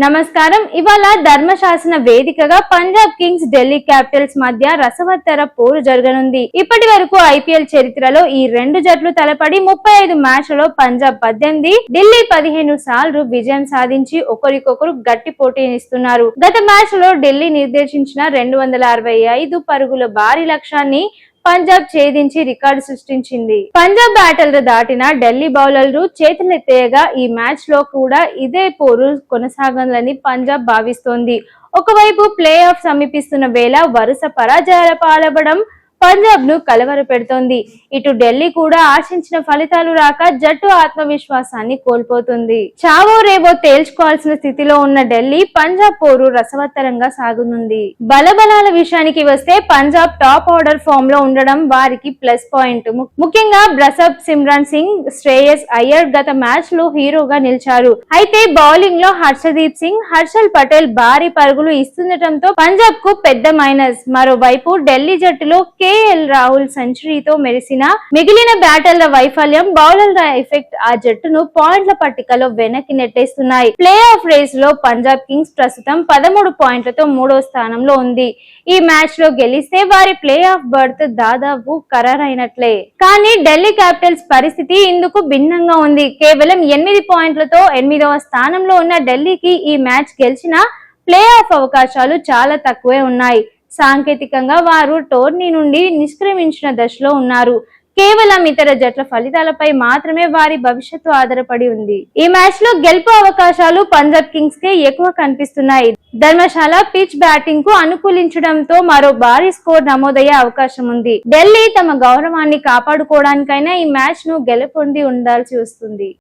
నమస్కారం. ఇవాళ ధర్మశాసన వేదికగా పంజాబ్ కింగ్స్ ఢిల్లీ క్యాపిటల్స్ మధ్య రసవత్తర పోరు జరగనుంది. ఇప్పటి వరకు ఐపీఎల్ చరిత్రలో ఈ రెండు జట్లు తలపడి 35 మ్యాచ్లలో పంజాబ్ 18, ఢిల్లీ 15 సార్లు విజయం సాధించి ఒకరికొకరు గట్టి పోటీనిస్తున్నారు. గత మ్యాచ్ లో ఢిల్లీ నిర్దేశించిన 265 పరుగుల భారీ లక్ష్యాన్ని పంజాబ్ ఛేదించి రికార్డు సృష్టించింది. పంజాబ్ బ్యాటర్లు దాటిన ఢిల్లీ బౌలర్లు చేతులెత్తేయగా ఈ మ్యాచ్ లో కూడా ఇదే పోరు కొనసాగాలని పంజాబ్ భావిస్తోంది. ఒకవైపు ప్లే ఆఫ్ సమీపిస్తున్న వేళ వరుస పరాజయాల పాలవడం పంజాబ్ ను కలవర పెడుతోంది. ఇటు ఢిల్లీ కూడా ఆశించిన ఫలితాలు రాక జట్టు ఆత్మవిశ్వాసాన్ని కోల్పోతుంది. చావో రేవో తేల్చుకోవాల్సిన స్థితిలో ఉన్న ఢిల్లీ పంజాబ్ పోరు రసవత్తరంగా సాగునుంది. బలబలాల విషయానికి వస్తే పంజాబ్ టాప్ ఆర్డర్ ఫామ్ లో ఉండడం వారికి ప్లస్ పాయింట్. ముఖ్యంగా బ్రసబ్, సిమ్రాన్ సింగ్, శ్రేయస్ అయ్యర్ గత మ్యాచ్ లో హీరోగా నిలిచారు. అయితే బౌలింగ్ లో హర్షదీప్ సింగ్, హర్షల్ పటేల్ భారీ పరుగులు ఇస్తుండటంతో పంజాబ్ కు పెద్ద మైనస్. మరోవైపు ఢిల్లీ జట్టులో కేఎల్ రాహుల్ సెంచరీతో మెరిసిన మిగిలిన బ్యాటర్ల వైఫల్యం, బౌలర్ల ఎఫెక్ట్ ఆ జట్టును పాయింట్ల పట్టికలో వెనక్కి నెట్టేస్తున్నాయి. ప్లే ఆఫ్ రేస్ లో పంజాబ్ కింగ్స్ ప్రస్తుతం 13 పాయింట్లతో 3వ స్థానంలో ఉంది. ఈ మ్యాచ్ లో గెలిస్తే వారి ప్లే ఆఫ్ బర్త్ దాదాపు ఖరారైనట్లే. కానీ ఢిల్లీ క్యాపిటల్స్ పరిస్థితి ఇందుకు భిన్నంగా ఉంది. కేవలం 8 పాయింట్లతో 8వ స్థానంలో ఉన్న ఢిల్లీకి ఈ మ్యాచ్ గెలిచినా ప్లే ఆఫ్ అవకాశాలు చాలా తక్కువే ఉన్నాయి. సాంకేతికంగా వారు టోర్నీ నుండి నిష్క్రమించిన దశలో ఉన్నారు. కేవలం ఇతర జట్ల ఫలితాలపై మాత్రమే వారి భవిష్యత్తు ఆధారపడి ఉంది. ఈ మ్యాచ్ లో గెలుపు అవకాశాలు పంజాబ్ కింగ్స్ కే ఎక్కువ కనిపిస్తున్నాయి. ధర్మశాల పిచ్ బ్యాటింగ్ కు అనుకూలించడంతో మరో భారీ స్కోర్ నమోదయ్యే అవకాశం ఉంది. ఢిల్లీ తమ గౌరవాన్ని కాపాడుకోవడానికైనా ఈ మ్యాచ్ ను గెలుపొంది ఉండాల్సి వస్తుంది.